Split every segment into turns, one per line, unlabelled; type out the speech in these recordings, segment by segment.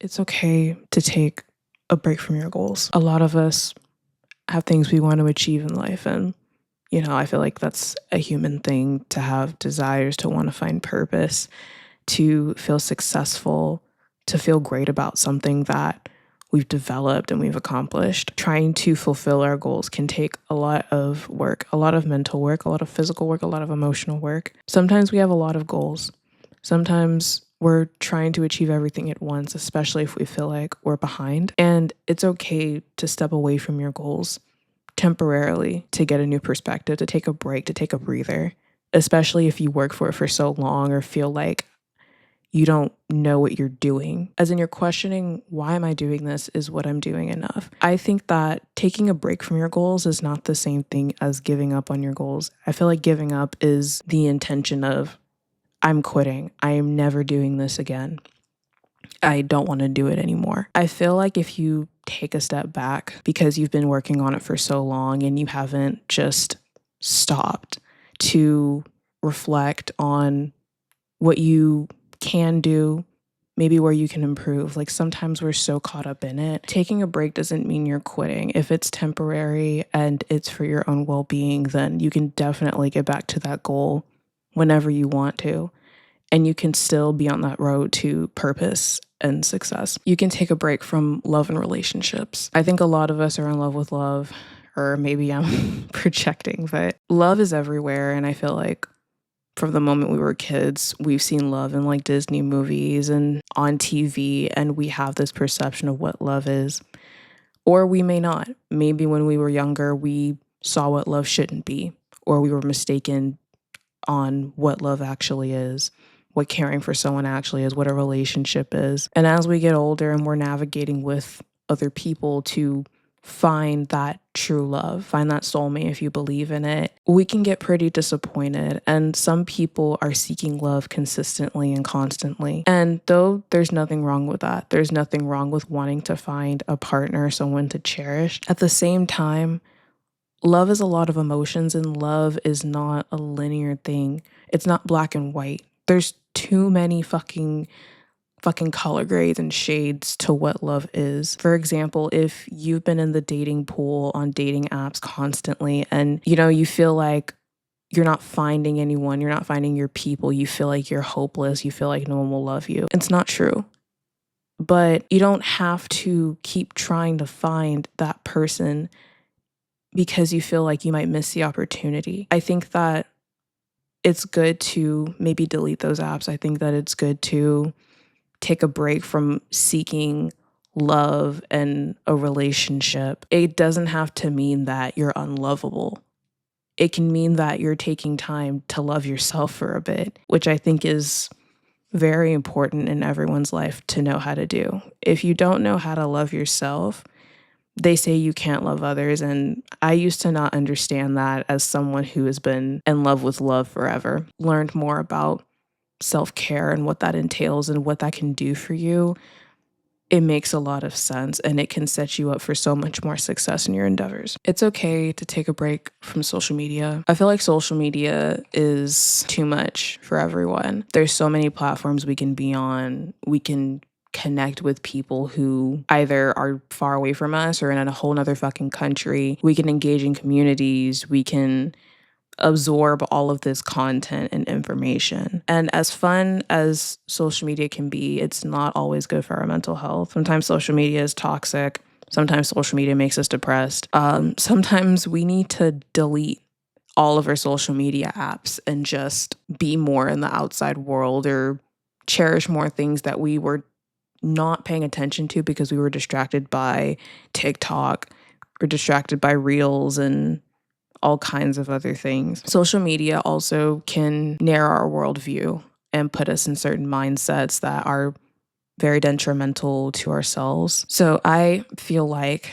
It's okay to take a break from your goals. A lot of us have things we want to achieve in life, and I feel like that's a human thing to have desires, to want to find purpose, to feel successful, to feel great about something that we've developed and we've accomplished. Trying to fulfill our goals can take a lot of work, a lot of mental work, a lot of physical work, a lot of emotional work. Sometimes we have a lot of goals. Sometimes we're trying to achieve everything at once, especially if we feel like we're behind. And it's okay to step away from your goals temporarily to get a new perspective, to take a break, to take a breather, especially if you work for it for so long or feel like you don't know what you're doing. As in, you're questioning, why am I doing this? Is what I'm doing enough? I think that taking a break from your goals is not the same thing as giving up on your goals. I feel like giving up is the intention of, I'm quitting. I am never doing this again. I don't want to do it anymore. I feel like if you take a step back because you've been working on it for so long and you haven't just stopped to reflect on what you can do, maybe where you can improve. Like, sometimes we're so caught up in it. Taking a break doesn't mean you're quitting. If it's temporary and it's for your own well-being, then you can definitely get back to that goal whenever you want to. And you can still be on that road to purpose and success. You can take a break from love and relationships. I think a lot of us are in love with love, or maybe I'm projecting, but love is everywhere. And I feel like from the moment we were kids, we've seen love in like Disney movies and on TV, and we have this perception of what love is. Or we may not. Maybe when we were younger, we saw what love shouldn't be, or we were mistaken on what love actually is, what caring for someone actually is, what a relationship is. And as we get older and we're navigating with other people to find that true love, find that soulmate if you believe in it, we can get pretty disappointed. And some people are seeking love consistently and constantly. And though there's nothing wrong with that, there's nothing wrong with wanting to find a partner, someone to cherish. At the same time, love is a lot of emotions, and love is not a linear thing. It's not black and white. There's too many fucking color grades and shades to what love is. For example, if you've been in the dating pool on dating apps constantly and you feel like you're not finding anyone, you're not finding your people, you feel like you're hopeless, you feel like no one will love you. It's not true. But you don't have to keep trying to find that person because you feel like you might miss the opportunity. I think that it's good to maybe delete those apps. I think that it's good to take a break from seeking love and a relationship. It doesn't have to mean that you're unlovable. It can mean that you're taking time to love yourself for a bit, which I think is very important in everyone's life to know how to do. If you don't know how to love yourself, they say you can't love others. And I used to not understand that as someone who has been in love with love forever. Learned more about self-care and what that entails and what that can do for you. It makes a lot of sense, and it can set you up for so much more success in your endeavors. It's okay to take a break from social media. I feel like social media is too much for everyone. There's so many platforms we can be on. We can connect with people who either are far away from us or in a whole nother fucking country. We can engage in communities. We can absorb all of this content and information. And as fun as social media can be, it's not always good for our mental health. Sometimes social media is toxic. Sometimes social media makes us depressed. Sometimes we need to delete all of our social media apps and just be more in the outside world, or cherish more things that we were not paying attention to because we were distracted by TikTok or distracted by Reels and all kinds of other things. Social media also can narrow our worldview and put us in certain mindsets that are very detrimental to ourselves. So I feel like,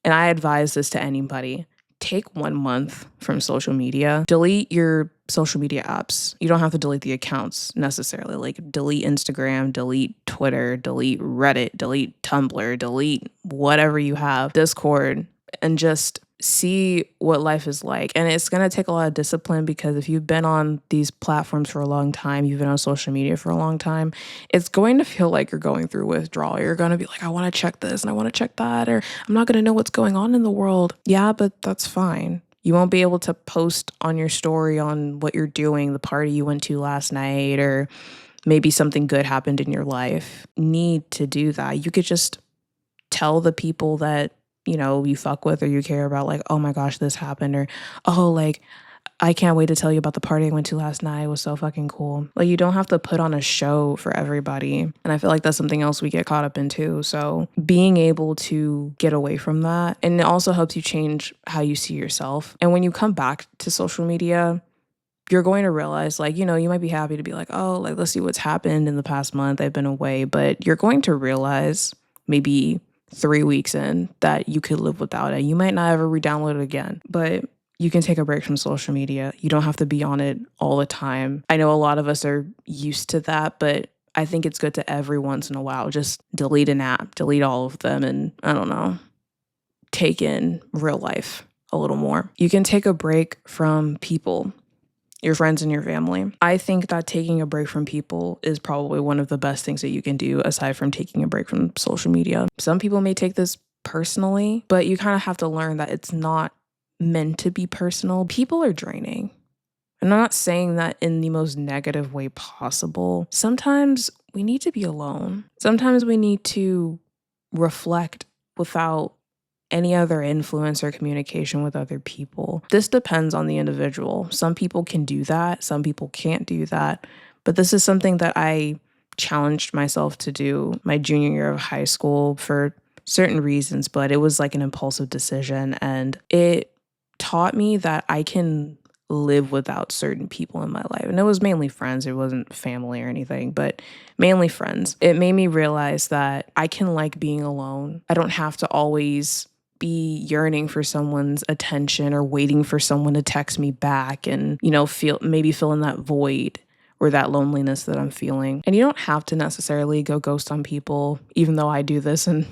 and I advise this to anybody, take 1 month from social media. Delete your social media apps. You don't have to delete the accounts necessarily. Like, delete Instagram, delete Twitter, delete Reddit, delete Tumblr, delete whatever you have, Discord, and just see what life is like. And it's going to take a lot of discipline, because if you've been on these platforms for a long time, you've been on social media for a long time, it's going to feel like you're going through withdrawal. You're going to be like, I want to check this and I want to check that, or I'm not going to know what's going on in the world. Yeah, but that's fine. You won't be able to post on your story on what you're doing, the party you went to last night, or maybe something good happened in your life. Need to do that. You could just tell the people that, you fuck with or you care about, like, oh my gosh, this happened, or oh, like, I can't wait to tell you about the party I went to last night. It was so fucking cool. Like, you don't have to put on a show for everybody. And I feel like that's something else we get caught up in too. So being able to get away from that, and it also helps you change how you see yourself. And when you come back to social media, you're going to realize, like, you might be happy to be like, oh, like, let's see what's happened in the past month. I've been away. But you're going to realize maybe 3 weeks in that you could live without it. You might not ever re-download it again, but you can take a break from social media. You don't have to be on it all the time. I know a lot of us are used to that, but I think it's good to every once in a while just delete an app, delete all of them, and I don't know, take in real life a little more. You can take a break from people, your friends and your family. I think that taking a break from people is probably one of the best things that you can do aside from taking a break from social media. Some people may take this personally, but you kind of have to learn that it's not meant to be personal. People are draining. And I'm not saying that in the most negative way possible. Sometimes we need to be alone. Sometimes we need to reflect without any other influence or communication with other people. This depends on the individual. Some people can do that, some people can't do that. But this is something that I challenged myself to do my junior year of high school for certain reasons, but it was like an impulsive decision. And it taught me that I can live without certain people in my life. And it was mainly friends. It wasn't family or anything, but mainly friends. It made me realize that I can like being alone. I don't have to always be yearning for someone's attention or waiting for someone to text me back and, feel in that void or that loneliness that I'm feeling. And you don't have to necessarily go ghost on people, even though I do this and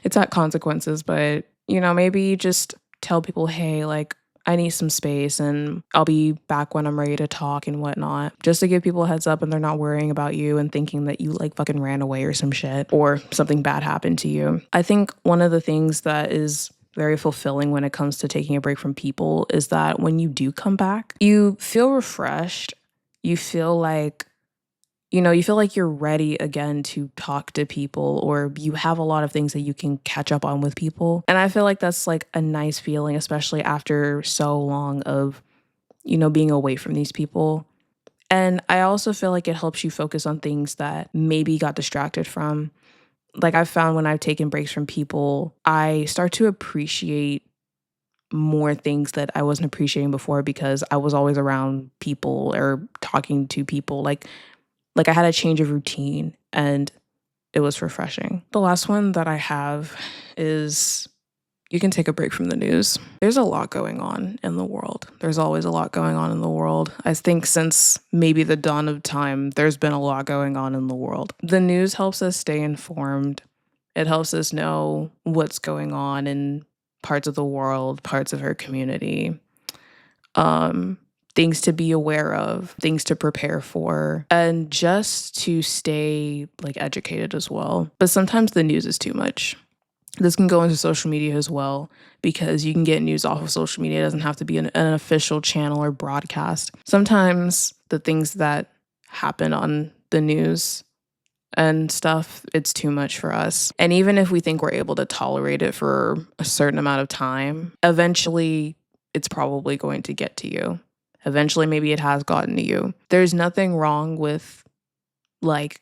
it's at consequences, but maybe just tell people, hey, like, I need some space and I'll be back when I'm ready to talk and whatnot, just to give people a heads up and they're not worrying about you and thinking that you like fucking ran away or some shit or something bad happened to you. I think one of the things that is very fulfilling when it comes to taking a break from people is that when you do come back, you feel refreshed. You feel like you're ready again to talk to people, or you have a lot of things that you can catch up on with people. And I feel like that's like a nice feeling, especially after so long of, being away from these people. And I also feel like it helps you focus on things that maybe got distracted from. Like I've found when I've taken breaks from people, I start to appreciate more things that I wasn't appreciating before because I was always around people or talking to people. Like I had a change of routine and it was refreshing. The last one that I have is you can take a break from the news. There's a lot going on in the world. There's always a lot going on in the world. I think since maybe the dawn of time, there's been a lot going on in the world. The news helps us stay informed. It helps us know what's going on in parts of the world, parts of our community. Things to be aware of, things to prepare for, and just to stay like educated as well. But sometimes the news is too much. This can go into social media as well because you can get news off of social media. It doesn't have to be an official channel or broadcast. Sometimes the things that happen on the news and stuff, it's too much for us. And even if we think we're able to tolerate it for a certain amount of time, eventually it's probably going to get to you. Eventually, maybe it has gotten to you. There's nothing wrong with like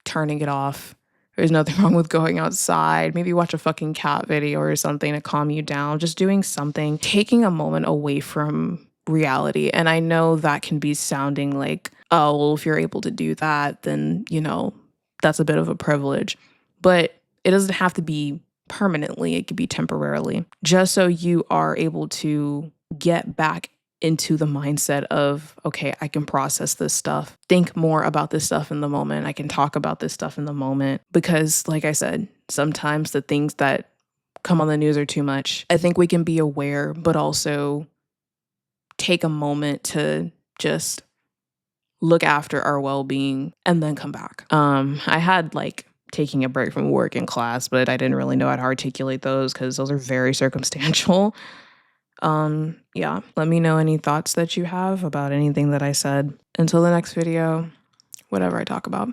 turning it off. There's nothing wrong with going outside. Maybe watch a fucking cat video or something to calm you down. Just doing something, taking a moment away from reality. And I know that can be sounding like, oh, well, if you're able to do that, then, that's a bit of a privilege. But it doesn't have to be permanently. It could be temporarily. Just so you are able to get back into the mindset of, okay, I can process this stuff, think more about this stuff in the moment. I can talk about this stuff in the moment. Because like I said, sometimes the things that come on the news or too much. I think we can be aware, but also take a moment to just look after our well-being and then come back. I had like taking a break from work in class, but I didn't really know how to articulate those because those are very circumstantial. Yeah, let me know any thoughts that you have about anything that I said. Until the next video, whatever I talk about.